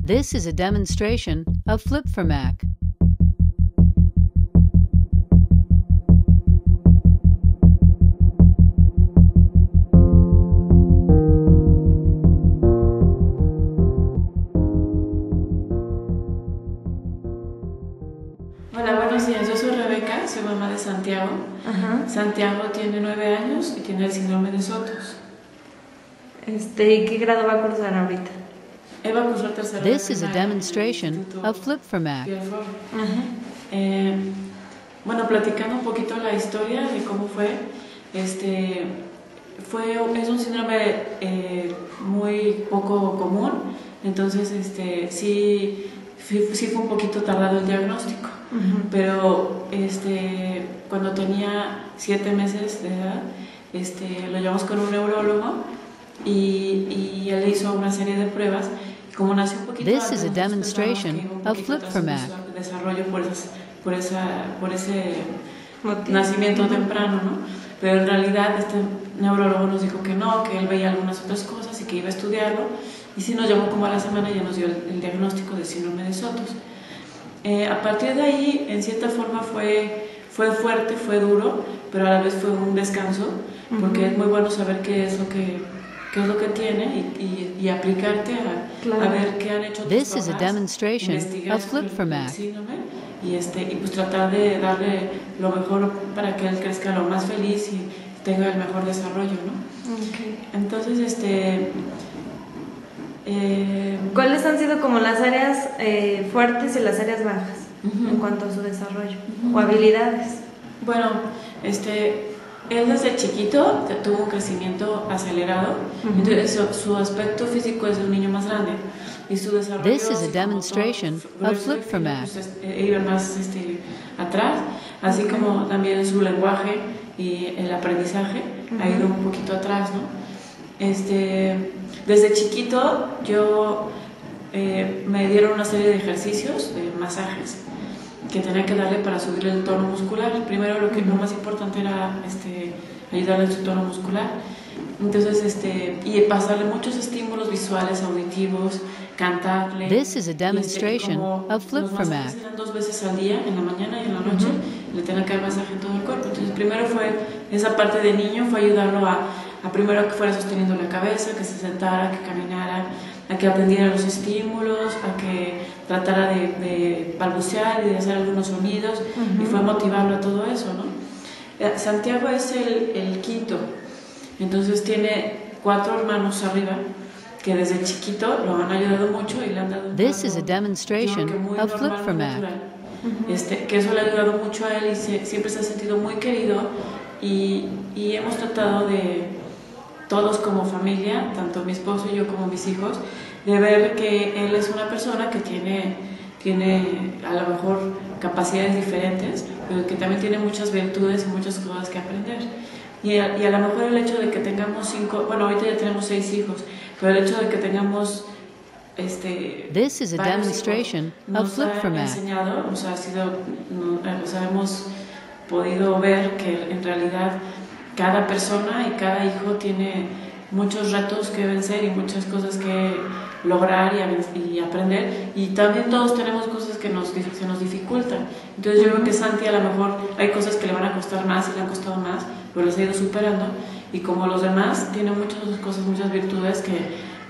This is a demonstration of Flip for Mac. Hola, buenos días. Yo soy Rebeca, soy mamá de Santiago. Santiago tiene 9 años y tiene el síndrome de Sotos. ¿Y qué grado va a cursar ahorita? Él va a cursar tercero. This is a demonstration of Flip for Mac. Bueno, platicando un poquito la historia de cómo fue, es un síndrome muy poco común, entonces sí fue un poquito tardado el diagnóstico, pero cuando tenía 7 meses de edad, lo llevamos con un neurólogo y él hizo una serie de pruebas. Como nació un poquito This is a demonstration of Flip for Mac. Desarrollo por ese nacimiento temprano, ¿no? Pero en realidad este neurólogo nos dijo que no, que él veía algunas otras cosas y que iba a estudiarlo, y sí nos llamó como a la semana y ya nos dio el diagnóstico de síndrome de Sotos. A partir de ahí, en cierta forma fue fuerte, fue duro, pero a la vez fue un descanso, porque es muy bueno saber qué es lo que tiene y aplicarte a ver qué han hecho tus This is a papás, demonstration of Flip for Mac. Y pues tratar de darle lo mejor para que él crezca lo más feliz y tenga el mejor desarrollo, ¿no? Entonces, ¿cuáles han sido como las áreas fuertes y las áreas bajas en cuanto a su desarrollo o habilidades? Bueno, él desde chiquito tuvo un crecimiento acelerado, entonces su aspecto físico es de un niño más grande y su desarrollo. This is a demonstration of Flip for Mac. Iba más atrás, así como también su lenguaje y el aprendizaje ha ido un poquito atrás, ¿no? Desde chiquito me dieron una serie de ejercicios, de masajes que tenía que darle para subir el tono muscular. Primero lo más importante era ayudarle en su tono muscular. Entonces, y pasarle muchos estímulos visuales, auditivos, cantarle. This is a demonstration of Flip for Mac. Eran 2 veces al día, en la mañana y en la noche, le tenía que dar masaje en todo el cuerpo. Entonces, primero fue esa parte de niño, fue ayudarlo a primero que fuera sosteniendo la cabeza, que se sentara, que caminara, a que aprendiera los estímulos, a que tratara de balbucear y de hacer algunos sonidos, y fue motivarlo a todo eso, ¿no? Santiago es el quinto, entonces tiene 4 hermanos arriba que desde chiquito lo han ayudado mucho y le han dado un This is a demonstration of Flip for Mac. Que eso le ha ayudado mucho a él y siempre se ha sentido muy querido, y hemos tratado de todos como familia, tanto mi esposo y yo como mis hijos, de ver que él es una persona que tiene a lo mejor capacidades diferentes, pero que también tiene muchas virtudes y muchas cosas que aprender. Y a lo mejor el hecho de que tengamos 5, bueno, ahorita ya tenemos 6 hijos, pero el hecho de que tengamos This is a demonstration of Flip for Mac. Enseñado, hemos podido ver que en realidad cada persona y cada hijo tiene muchos retos que vencer y muchas cosas que lograr y aprender, y también todos tenemos cosas que se nos dificultan. Entonces yo creo que Santi a lo mejor hay cosas que le van a costar más y le han costado más, pero las ha ido superando, y como los demás tiene muchas cosas, muchas virtudes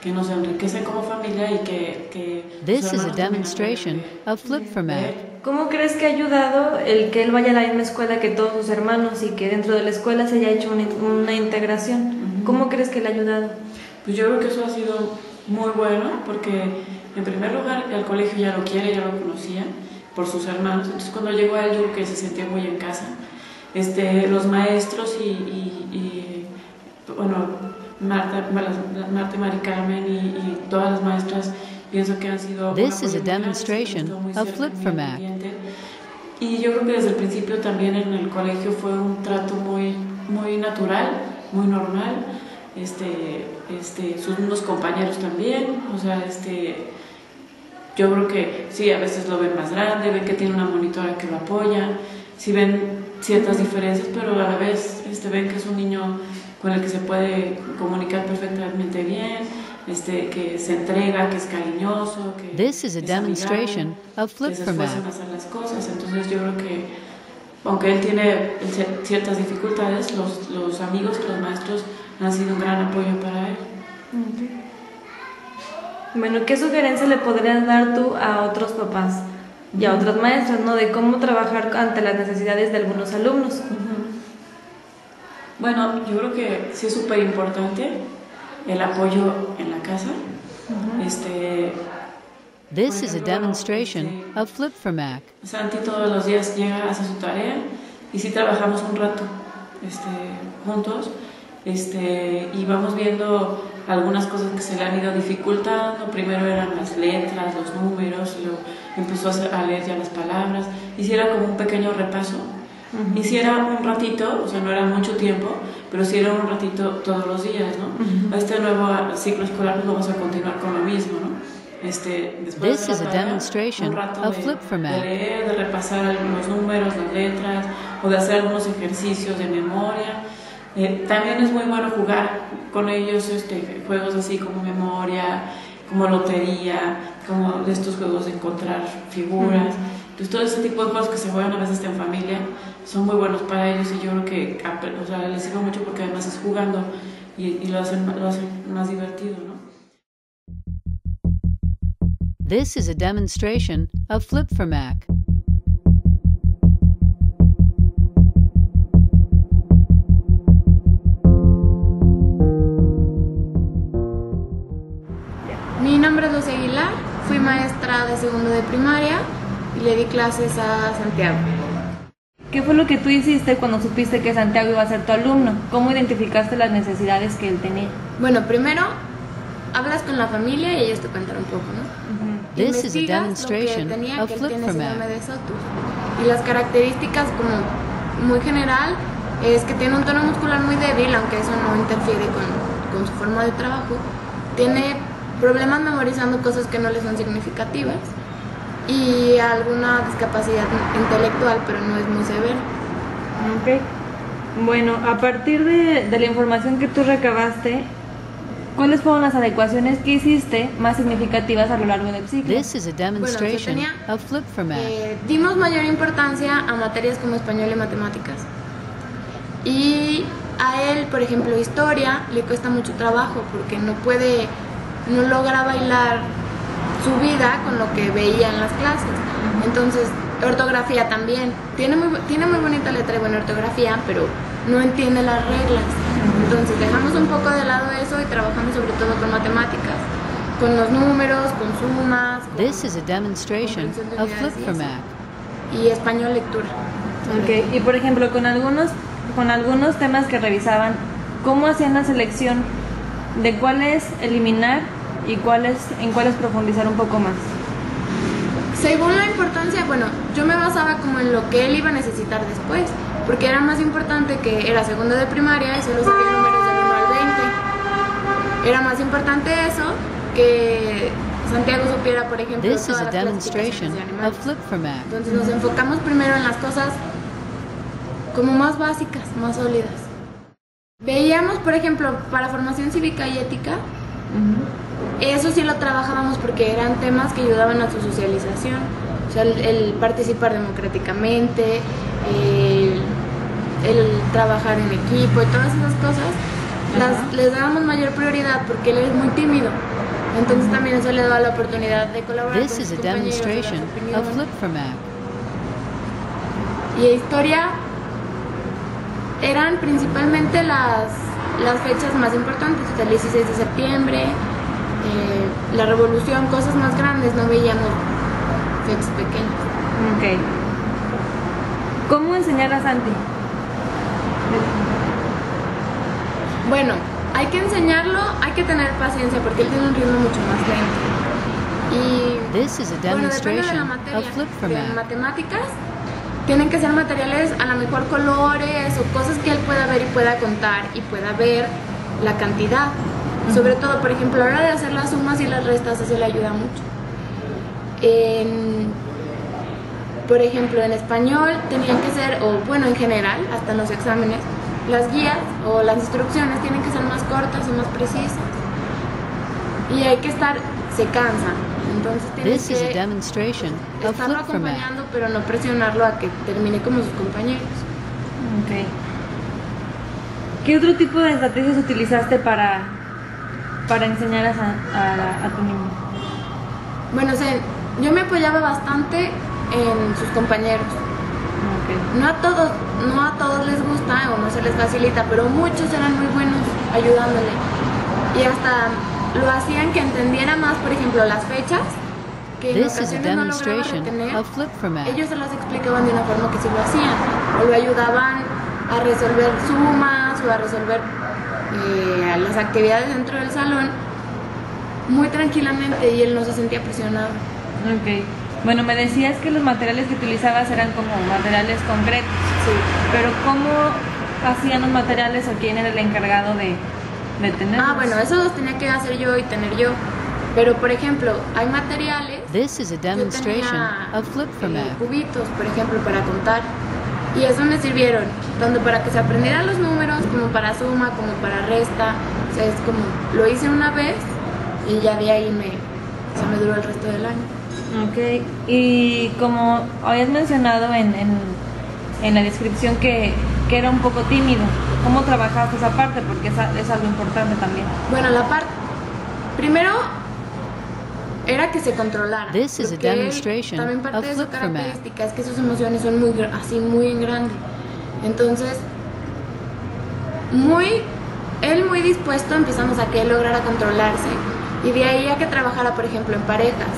que nos enriquecen como familia y que This is a demonstration of Flip for Mac. ¿Cómo crees que ha ayudado el que él vaya a la misma escuela que todos sus hermanos y que dentro de la escuela se haya hecho una integración? ¿Cómo crees que le ha ayudado? Pues yo creo que eso ha sido muy bueno, porque en primer lugar el colegio ya lo quiere, ya lo conocía por sus hermanos, entonces cuando llegó a él yo creo que se sentía muy en casa. Los maestros y Marta y Mari Carmen y todas las maestras, pienso que han sido This is a demonstration of Flip for Mac. Y yo creo que desde el principio también en el colegio fue un trato muy, muy natural, muy normal. Sus unos compañeros también, yo creo que sí, a veces lo ven más grande, ven que tiene una monitora que lo apoya, sí ven ciertas diferencias, pero a la vez ven que es un niño con el que se puede comunicar perfectamente bien, que se entrega, que es cariñoso, que This is a es demonstration amigable, of Flip que se for esfuerza en Mac. hacer las cosas. Entonces yo creo que, aunque él tiene ciertas dificultades, los amigos, los maestros han sido un gran apoyo para él. Bueno, ¿qué sugerencia le podrías dar tú a otros papás y a otras maestras, ¿no? De cómo trabajar ante las necesidades de algunos alumnos. Bueno, yo creo que sí es súper importante el apoyo en la casa. This is a demonstration of Flip for Mac. Santi todos los días llega, hace su tarea y sí trabajamos un rato juntos y vamos viendo algunas cosas que se le han ido dificultando. Primero eran las letras, los números, luego empezó a leer ya las palabras. Hiciera como un pequeño repaso. Hiciera un ratito, o sea, no era mucho tiempo, pero sí era un ratito todos los días, ¿no? Este nuevo ciclo escolar pues vamos a continuar con lo mismo, ¿no? Después This is a demonstration un rato of Flip for Mac. de leer, de repasar algunos números, las letras, o de hacer algunos ejercicios de memoria. También es muy bueno jugar con ellos juegos así como memoria, como lotería, como estos juegos de encontrar figuras. Entonces todo ese tipo de juegos que se juegan a veces en familia son muy buenos para ellos y yo creo que les sirve mucho porque además es jugando y lo hacen más divertido, ¿no? This is a demonstration of Flip for Mac. Mi nombre es Lucia Aguilar, fui maestra de segundo de primaria y le di clases a Santiago. ¿Qué fue lo que tú hiciste cuando supiste que Santiago iba a ser tu alumno? ¿Cómo identificaste las necesidades que él tenía? Bueno, primero hablas con la familia y ellos te cuentan un poco, ¿no? This is a Investigas demonstration lo que tenía, of que él Flip tiene for síndrome Mac. de Sotus. Y las características como muy general es que tiene un tono muscular muy débil, aunque eso no interfiere con su forma de trabajo. Tiene problemas memorizando cosas que no le son significativas y alguna discapacidad intelectual, pero no es muy severa. Ok. Bueno, a partir de la información que tú recabaste, ¿cuáles fueron las adecuaciones que hiciste más significativas a lo largo del ciclo? This is a demonstration of Flip for Mac. Dimos mayor importancia a materias como español y matemáticas. Y a él, por ejemplo, historia le cuesta mucho trabajo porque no logra bailar su vida con lo que veía en las clases. Entonces, ortografía también. Tiene muy bonita letra y buena ortografía, pero no entiende las reglas. Entonces, dejamos un poco de lado eso y trabajamos sobre todo con matemáticas, con los números, con sumas. This is a demonstration of Flip for Mac. Y español lectura. Ok, y por ejemplo, con algunos temas que revisaban, ¿cómo hacían la selección de cuáles eliminar y en cuáles profundizar un poco más? Según la importancia, bueno, yo me basaba como en lo que él iba a necesitar después, porque era más importante que era segundo de primaria y solo sabía números del 1 al 20. Era más importante eso que Santiago supiera, por ejemplo, This is todas a las demonstration clasificaciones de of animales. Flip for Mac. Entonces nos enfocamos primero en las cosas como más básicas, más sólidas. Veíamos, por ejemplo, para formación cívica y ética, eso sí lo trabajábamos porque eran temas que ayudaban a su socialización, o sea, el participar democráticamente, el trabajar en equipo y todas esas cosas, les dábamos mayor prioridad porque él es muy tímido. Entonces también eso le daba la oportunidad de colaborar This con is sus a compañeros, de dar demonstration su opinión. of Flip for Mac. Y historia eran principalmente las fechas más importantes, o sea, el 16 de septiembre, la revolución, cosas más grandes, no veíamos fechas pequeñas. Ok. ¿Cómo enseñar a Santi? Bueno, hay que enseñarlo, hay que tener paciencia porque él tiene un ritmo mucho más lento. Y This is a bueno, depende de la demonstration materia. of Flip for De Mac. matemáticas tienen que ser materiales a lo mejor colores o cosas que él pueda ver y pueda contar y pueda ver la cantidad. Sobre todo, por ejemplo, a la hora de hacer las sumas y las restas, eso le ayuda mucho. Por ejemplo, en español tenían que ser, o bueno, en general, hasta en los exámenes, las guías o las instrucciones tienen que ser más cortas y más precisas. y hay que se cansa. Entonces tienes This is a que demonstration of estarlo flip format. acompañando, pero no presionarlo a que termine como sus compañeros. Ok. ¿Qué otro tipo de estrategias utilizaste para enseñar a tu niño? Bueno, yo me apoyaba bastante en sus compañeros. Okay. No a todos les gusta o no se les facilita, pero muchos eran muy buenos ayudándole. Y hasta lo hacían que entendiera más, por ejemplo, las fechas, que en This is a ocasiones no lograba demonstration retener. of flip format. Ellos se las explicaban de una forma que sí lo hacían, o lo ayudaban a resolver sumas o a resolver las actividades dentro del salón muy tranquilamente, y él no se sentía presionado. Ok. Bueno, me decías que los materiales que utilizabas eran como materiales concretos. Sí. Pero ¿cómo hacían los materiales o quién era el encargado de tenerlos? Bueno, eso los tenía que hacer yo y tener yo. Pero, por ejemplo, hay materiales. This is a demonstration Yo tenía, of flip format. cubitos, por ejemplo, para contar. Y eso me sirvieron tanto para que se aprendieran los números, como para suma, como para resta. O sea, es como, lo hice una vez y ya de ahí me duró el resto del año. Ok. Y como habías mencionado en la descripción que era un poco tímido, ¿cómo trabajaste esa parte? Porque es algo importante también. Bueno, primero era que se controlara. This is a porque él, demonstration también parte of de su flip format. característica es que sus emociones son muy en grande. Entonces, él muy dispuesto, empezamos a que él lograra controlarse, y de ahí a que trabajara, por ejemplo, en parejas,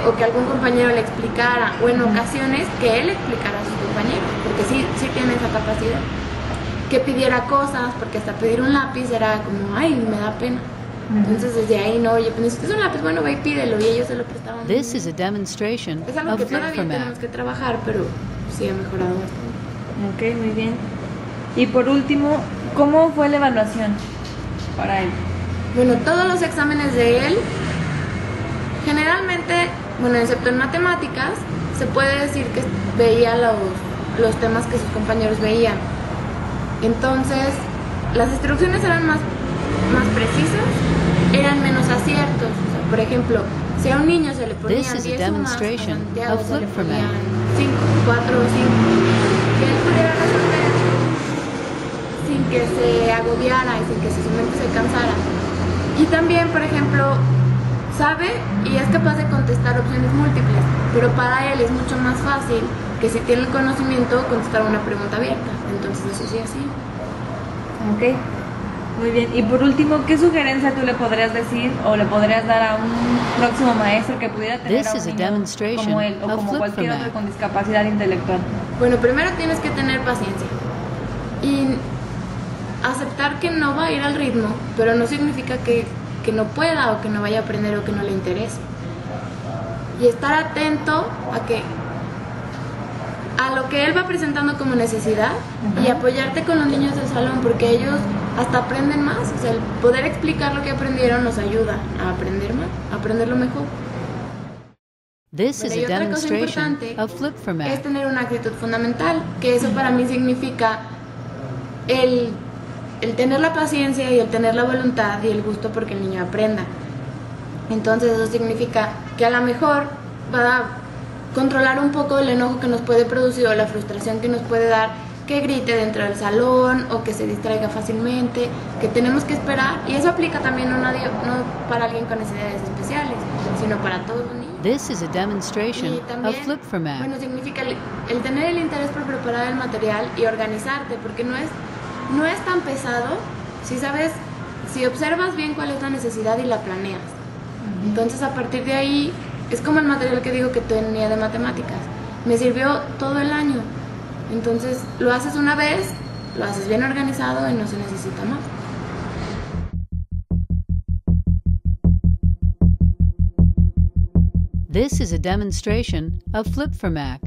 o que algún compañero le explicara, o en ocasiones que él explicara a sus compañeros, porque sí tiene esa capacidad. Que pidiera cosas, porque hasta pedir un lápiz era como, ay, me da pena. Entonces desde ahí, no, oye, pues necesitas un lápiz, bueno, ve y pídelo, y ellos se lo prestaban. This is a demonstration Es algo of que flip todavía tenemos format. que trabajar, pero sí ha mejorado bastante. Ok, muy bien. Y por último, ¿cómo fue la evaluación para él? Bueno, todos los exámenes de él, generalmente, bueno, excepto en matemáticas, se puede decir que veía los temas que sus compañeros veían. Entonces, las instrucciones eran más precisas, eran menos aciertos. O sea, por ejemplo, si a un niño se le ponían This is a 10 sumas, a demonstration Santiago of se le flip format. ponían 5, 4 o 5, que él pudiera resolver sin que se agobiara y sin que su mente se cansara. Y también, por ejemplo, sabe y es capaz de contestar opciones múltiples, pero para él es mucho más fácil que si tiene el conocimiento contestar una pregunta abierta. Entonces eso sí, así. Ok, muy bien. Y por último, ¿qué sugerencia tú le podrías decir o le podrías dar a un próximo maestro que pudiera tener This a is un a niño demonstration como él o of como flip cualquier format. otro con discapacidad intelectual? Bueno, primero tienes que tener paciencia y aceptar que no va a ir al ritmo, pero no significa que no pueda o que no vaya a aprender o que no le interese. Y estar atento a lo que él va presentando como necesidad y apoyarte con los niños del salón, porque ellos hasta aprenden más. O sea, el poder explicar lo que aprendieron nos ayuda a aprender más, a aprenderlo mejor. This Bueno, is y a otra cosa demonstration importante of flip es format. tener una actitud fundamental, que eso para mí significa el tener la paciencia y el tener la voluntad y el gusto porque el niño aprenda. Entonces eso significa que a lo mejor va a controlar un poco el enojo que nos puede producir o la frustración que nos puede dar, que grite dentro del salón o que se distraiga fácilmente, que tenemos que esperar. Y eso aplica también no para alguien con necesidades especiales, sino para todos los niños. This is a demonstration Y también, of flip format. bueno, significa el tener el interés por preparar el material y organizarte, porque no es tan pesado si observas bien cuál es la necesidad y la planeas. Entonces, a partir de ahí, es como el material que digo que tenía de matemáticas. Me sirvió todo el año. Entonces, lo haces una vez, lo haces bien organizado y no se necesita más. This is a demonstration of flip format.